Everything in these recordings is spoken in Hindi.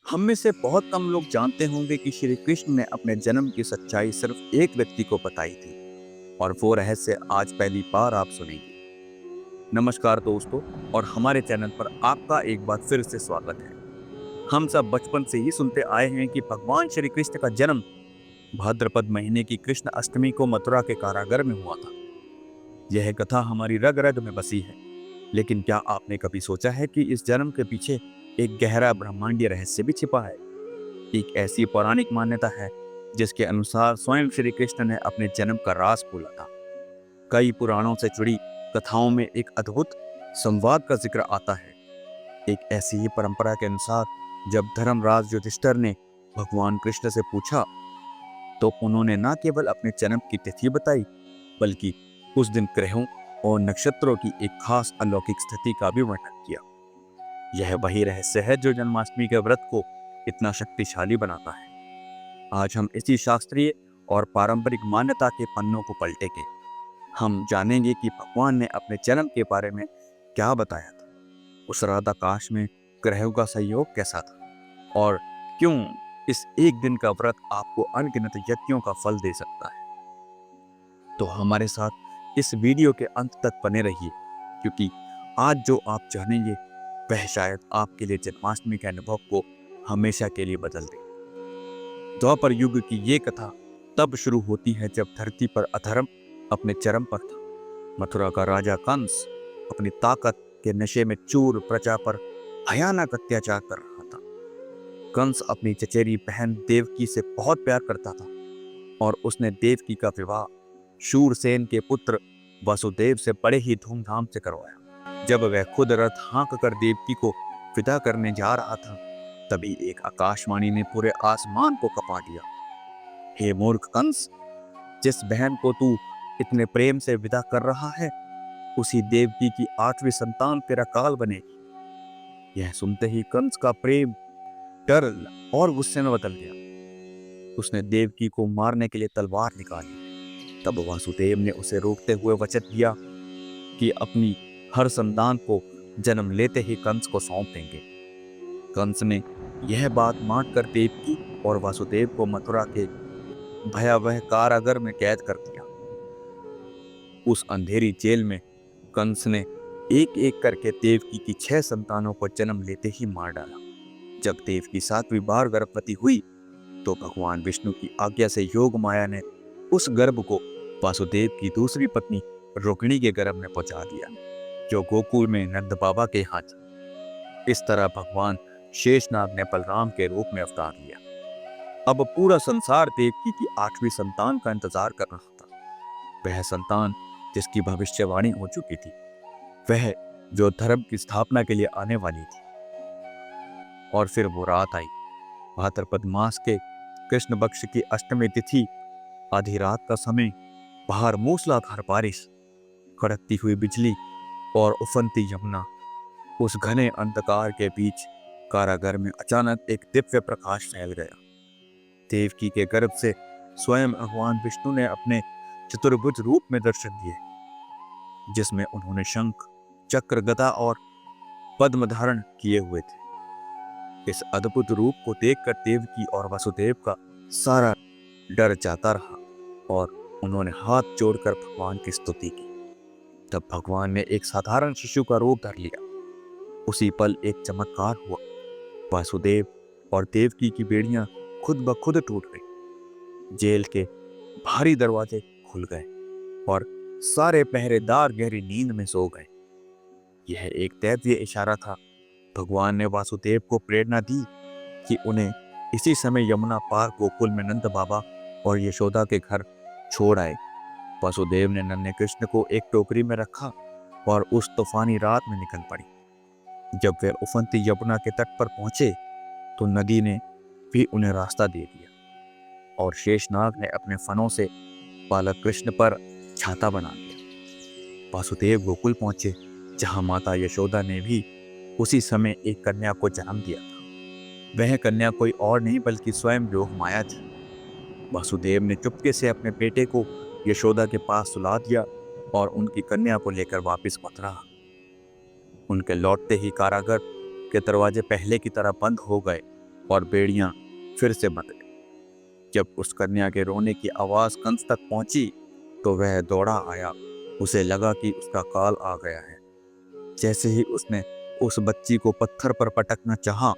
हम में से बहुत कम लोग जानते होंगे कि श्री कृष्ण ने अपने जन्म की सच्चाई सिर्फ एक व्यक्ति को बताई थी और वो रहस्य आज पहली बार आप सुनेंगे। नमस्कार दोस्तों, और हमारे चैनल पर आपका एक बार फिर से स्वागत है। हम सब बचपन से ही सुनते आए हैं कि भगवान श्री कृष्ण का जन्म भाद्रपद महीने की कृष्ण अष्टमी को मथुरा के कारागार में हुआ था। यह कथा हमारी रग रग में बसी है, लेकिन क्या आपने कभी सोचा है कि इस जन्म के पीछे एक गहरा ब्रह्मांडीय रहस्य भी छिपा है। एक ऐसी पौराणिक मान्यता है जिसके अनुसार स्वयं श्री कृष्ण ने अपने जन्म का राज खोला था। कई पुराणों से जुड़ी कथाओं में एक अद्भुत संवाद का जिक्र आता है। एक ऐसी ही परंपरा के अनुसार जब धर्मराज युधिष्ठिर ने भगवान कृष्ण से पूछा तो उन्होंने न केवल अपने जन्म की तिथि बताई, बल्कि उस दिन ग्रहों और नक्षत्रों की एक खास अलौकिक स्थिति का भी वर्णन किया। यह वही रहस्य है जो जन्माष्टमी के व्रत को इतना शक्तिशाली बनाता है। आज हम इसी शास्त्रीय और पारंपरिक मान्यता के पन्नों को पलटेंगे। हम जानेंगे कि भगवान ने अपने जन्म के बारे में क्या बताया था, उस रात आकाश में ग्रहों का सहयोग कैसा था, और क्यों इस एक दिन का व्रत आपको अनगिनत यज्ञों का फल दे सकता है। तो हमारे साथ इस वीडियो के अंत तक बने रहिए, क्योंकि आज जो आप जानेंगे वह शायद आपके लिए जन्माष्टमी के अनुभव को हमेशा के लिए बदल दे। द्वापर युग की ये कथा तब शुरू होती है जब धरती पर अधर्म अपने चरम पर था। मथुरा का राजा कंस अपनी ताकत के नशे में चूर प्रजा पर भयानक अत्याचार कर रहा था। कंस अपनी चचेरी बहन देवकी से बहुत प्यार करता था और उसने देवकी का विवाह शूरसेन के पुत्र वसुदेव से बड़े ही धूमधाम से करवाया। जब वह खुद रथ हाँक कर देवकी को विदा करने जा रहा था, तभी एक आकाशवाणी ने पूरे आसमान को कपा दिया। हे मूर्ख कंस, जिस बहन को तू इतने प्रेम से विदा कर रहा है, उसी देवकी की 8वीं संतान तेरा काल बनेगी। यह सुनते ही कंस का प्रेम डर और गुस्से में बदल गया। उसने देवकी को मारने के लिए तलवार निकाली। तब वासुदेव ने उसे रोकते हुए वचन दिया कि अपनी हर संतान को जन्म लेते ही कंस को सौंप देंगे। कंस ने यह बात मानकर देवकी और वासुदेव को मथुरा के भयावह कारागार में कैद कर दिया। उस अंधेरी जेल में कंस ने एक एक करके देवकी की 6 संतानों को जन्म लेते ही मार डाला। जब देवकी 7वीं बार गर्भवती हुई तो भगवान विष्णु की आज्ञा से योग माया ने उस गर्भ को वासुदेव की दूसरी पत्नी रोहिणी के गर्भ में पहुंचा दिया, जो गोकुल में नंद बाबा के यहाँ था। इस तरह भगवान शेषनाग ने बलराम के रूप में अवतार लिया। अब पूरा संसार देवकी की 8वीं संतान का इंतजार कर रहा था। वह संतान जिसकी भविष्यवाणी हो चुकी थी, वह जो धर्म की स्थापना के लिए आने वाली थी। और फिर वो रात आई। भाद्रपद मास के कृष्ण पक्ष की अष्टमी तिथि, आधी रात का समय। बाहर मूसलाधार बारिश, कड़कती हुई बिजली और उफनती यमुना। उस घने अंधकार के बीच कारागार में अचानक एक दिव्य प्रकाश फैल गया। देवकी के गर्भ से स्वयं भगवान विष्णु ने अपने चतुर्भुज रूप में दर्शन दिए, जिसमें उन्होंने शंख, चक्र, गदा और पद्म धारण किए हुए थे। इस अद्भुत रूप को देखकर देवकी और वसुदेव का सारा डर जाता रहा और उन्होंने हाथ जोड़कर भगवान की स्तुति की। तब भगवान ने एक साधारण शिशु का रूप धर लिया। उसी पल एक चमत्कार हुआ। वासुदेव और देवकी की बेड़ियां खुद ब खुद टूट गई। जेल के भारी दरवाजे खुल गए और सारे पहरेदार गहरी नींद में सो गए। यह एक दैवीय इशारा था। भगवान ने वासुदेव को प्रेरणा दी कि उन्हें इसी समय यमुना पार गोकुल में नंद बाबा और यशोदा के घर छोड़ आए। वासुदेव ने नन्हे कृष्ण को एक टोकरी में रखा और उस तूफानी रात में निकल पड़ी। जब वे उफनती यमुना के तट पर पहुंचे तो नदी ने भी उन्हें रास्ता दे दिया और शेषनाग ने अपने फनों से बालक कृष्ण पर छाता बना दिया। वासुदेव गोकुल पहुंचे, जहां माता यशोदा ने भी उसी समय एक कन्या को जन्म दिया था। वह कन्या कोई और नहीं बल्कि स्वयं योग माया थी। वासुदेव ने चुपके से अपने बेटे को यशोदा के पास सुला दिया और उनकी कन्या को लेकर वापस मथुरा। उनके लौटते ही कारागार के दरवाजे पहले की तरह बंद हो गए और बेड़ियां फिर से बंध गई। जब उस कन्या के रोने की आवाज कंस तक पहुंची तो वह दौड़ा आया। उसे लगा कि उसका काल आ गया है। जैसे ही उसने उस बच्ची को पत्थर पर पटकना चाहा,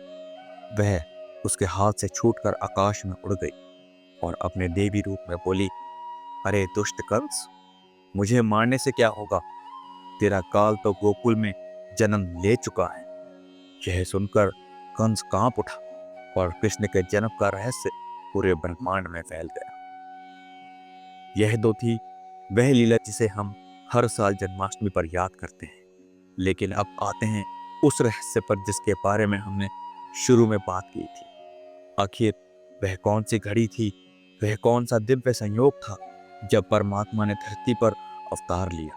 वह उसके हाथ से छूटकर आकाश में उड़ गई और अपने देवी रूप में बोली, अरे दुष्ट कंस, मुझे मारने से क्या होगा? तेरा काल तो गोकुल में जन्म ले चुका है। यह सुनकर कंस कांप उठा और कृष्ण के जन्म का रहस्य पूरे ब्रह्मांड में फैल गया। यह तो थी वह लीला जिसे हम हर साल जन्माष्टमी पर याद करते हैं। लेकिन अब आते हैं उस रहस्य पर जिसके बारे में हमने शुरू में बात की थी। आखिर वह कौन सी घड़ी थी, वह कौन सा दिव्य संयोग था जब परमात्मा ने धरती पर अवतार लिया?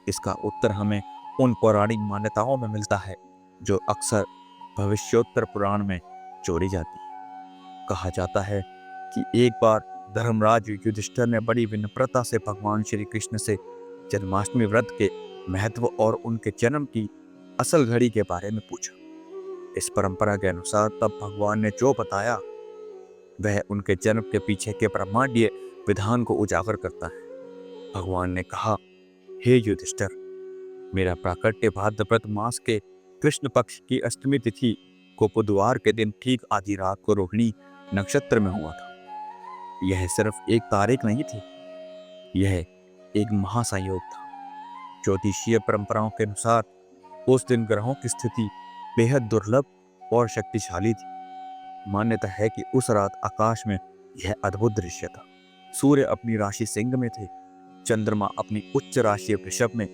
इसका उत्तर हमें उन पौराणिक मान्यताओं में मिलता है जो अक्सर भविष्योत्तर पुराण में जोड़ी जाती है। कहा जाता है कि एक बार धर्मराज युधिष्ठिर ने बड़ी विनम्रता से भगवान श्री कृष्ण से जन्माष्टमी व्रत के महत्व और उनके जन्म की असल घड़ी के बारे में पूछा। इस परंपरा के अनुसार तब भगवान ने जो बताया वह उनके जन्म के पीछे के ब्रह्मांडीय विधान को उजागर करता है। भगवान ने कहा, हे युधिष्ठिर, मेरा प्राकट्य भाद्रपद मास के कृष्ण पक्ष की अष्टमी तिथि को बुधवार के दिन ठीक आधी रात को रोहिणी नक्षत्र में हुआ था। यह सिर्फ एक तारीख नहीं थी, यह एक महासंयोग था। ज्योतिषीय परंपराओं के अनुसार उस दिन ग्रहों की स्थिति बेहद दुर्लभ और शक्तिशाली थी। मान्यता है कि उस रात आकाश में यह अद्भुत दृश्य था। सूर्य अपनी राशि सिंह में थे, चंद्रमा अपनी उच्च राशि वृषभ में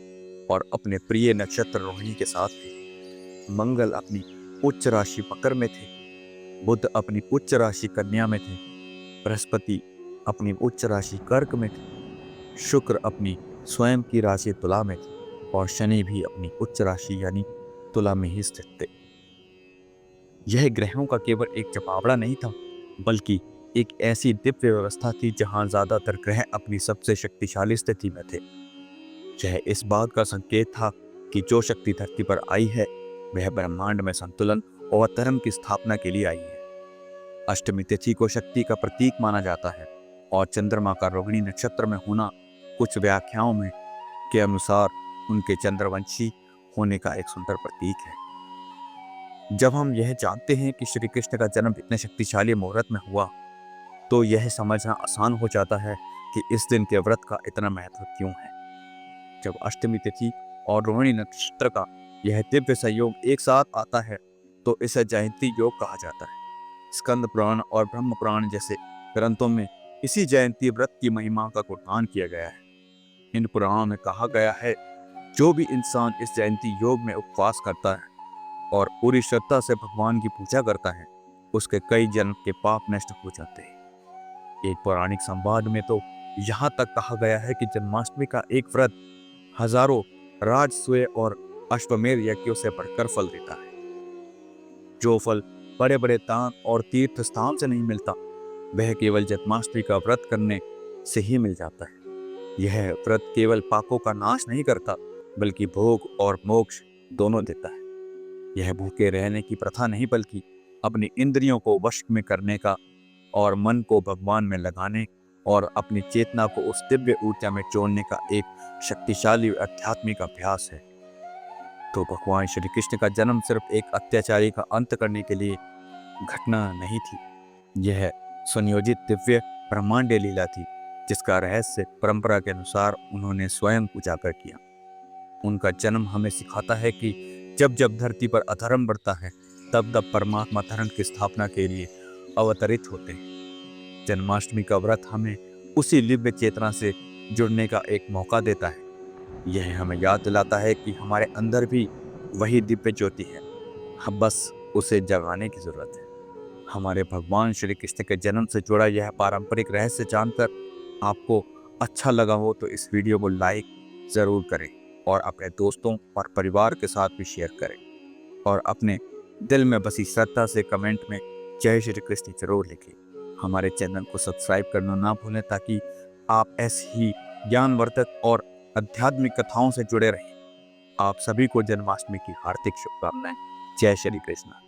और अपने प्रिय नक्षत्र रोहिणी के साथ थे। मंगल अपनी उच्च राशि मकर में थे, बुध अपनी उच्च राशि कन्या में थे, बृहस्पति अपनी उच्च राशि कर्क में थे, शुक्र अपनी स्वयं की राशि तुला में थे और शनि भी अपनी उच्च राशि यानी तुला में ही स्थित थे। यह ग्रहों का केवल एक जमावड़ा नहीं था, बल्कि एक ऐसी दिव्य व्यवस्था थी जहां ज्यादातर ग्रह अपनी सबसे शक्तिशाली स्थिति में थे। यह इस बात का संकेत था कि जो शक्ति धरती पर आई है वह ब्रह्मांड में संतुलन और धर्म की स्थापना के लिए आई है। अष्टमी तिथि को शक्ति का प्रतीक माना जाता है और चंद्रमा का रोहिणी नक्षत्र में होना कुछ व्याख्याओं में के अनुसार उनके चंद्रवंशी होने का एक सुंदर प्रतीक है। जब हम यह जानते हैं कि श्री कृष्ण का जन्म इतने शक्तिशाली मुहूर्त में हुआ, तो यह समझना आसान हो जाता है कि इस दिन के व्रत का इतना महत्व क्यों है। जब अष्टमी तिथि और रोहिणी नक्षत्र का यह दिव्य संयोग एक साथ आता है तो इसे जयंती योग कहा जाता है। स्कंद पुराण और ब्रह्म पुराण जैसे ग्रंथों में इसी जयंती व्रत की महिमा का गुणगान किया गया है। इन पुराणों में कहा गया है, जो भी इंसान इस जयंती योग में उपवास करता है और पूरी श्रद्धा से भगवान की पूजा करता है, उसके कई जन्म के पाप नष्ट हो जाते हैं। एक पौराणिक संवाद में तो यहाँ तक कहा गया है कि जन्माष्टमी का एक व्रत हजारों राजसूय और अश्वमेध यज्ञों से बढ़कर फल देता है। जो फल बड़े बड़े दान और तीर्थ स्थान से नहीं मिलता, वह केवल जन्माष्टमी का व्रत करने से ही मिल जाता है। यह व्रत केवल पापों का नाश नहीं करता, बल्कि भोग और मोक्ष दोनों देता है। यह भूखे रहने की प्रथा नहीं, बल्कि अपनी इंद्रियों को वश में करने का और मन को भगवान में लगाने और अपनी चेतना को उस दिव्य ऊर्जा में जोड़ने का एक शक्तिशाली आध्यात्मिक अभ्यास है। तो भगवान श्री कृष्ण का जन्म सिर्फ एक अत्याचारी का अंत करने के लिए घटना नहीं थी, यह सुनियोजित दिव्य ब्रह्मांडीय लीला थी जिसका रहस्य परंपरा के अनुसार उन्होंने स्वयं उजागर किया। उनका जन्म हमें सिखाता है कि जब जब धरती पर अधर्म बढ़ता है, तब तब परमात्मा धर्म की स्थापना के लिए अवतरित होते हैं। जन्माष्टमी का व्रत हमें उसी दिव्य चेतना से जुड़ने का एक मौका देता है। यह हमें याद दिलाता है कि हमारे अंदर भी वही दिव्य ज्योति है, हम बस उसे जगाने की जरूरत है। हमारे भगवान श्री कृष्ण के जन्म से जुड़ा यह पारंपरिक रहस्य जानकर आपको अच्छा लगा हो तो इस वीडियो को लाइक ज़रूर करें और अपने दोस्तों और परिवार के साथ भी शेयर करें और अपने दिल में बसी श्रद्धा से कमेंट में जय श्री कृष्ण जरूर लिखें। हमारे चैनल को सब्सक्राइब करना ना भूलें ताकि आप ऐसी ही ज्ञानवर्धक और आध्यात्मिक कथाओं से जुड़े रहें। आप सभी को जन्माष्टमी की हार्दिक शुभकामनाएं। जय श्री कृष्ण।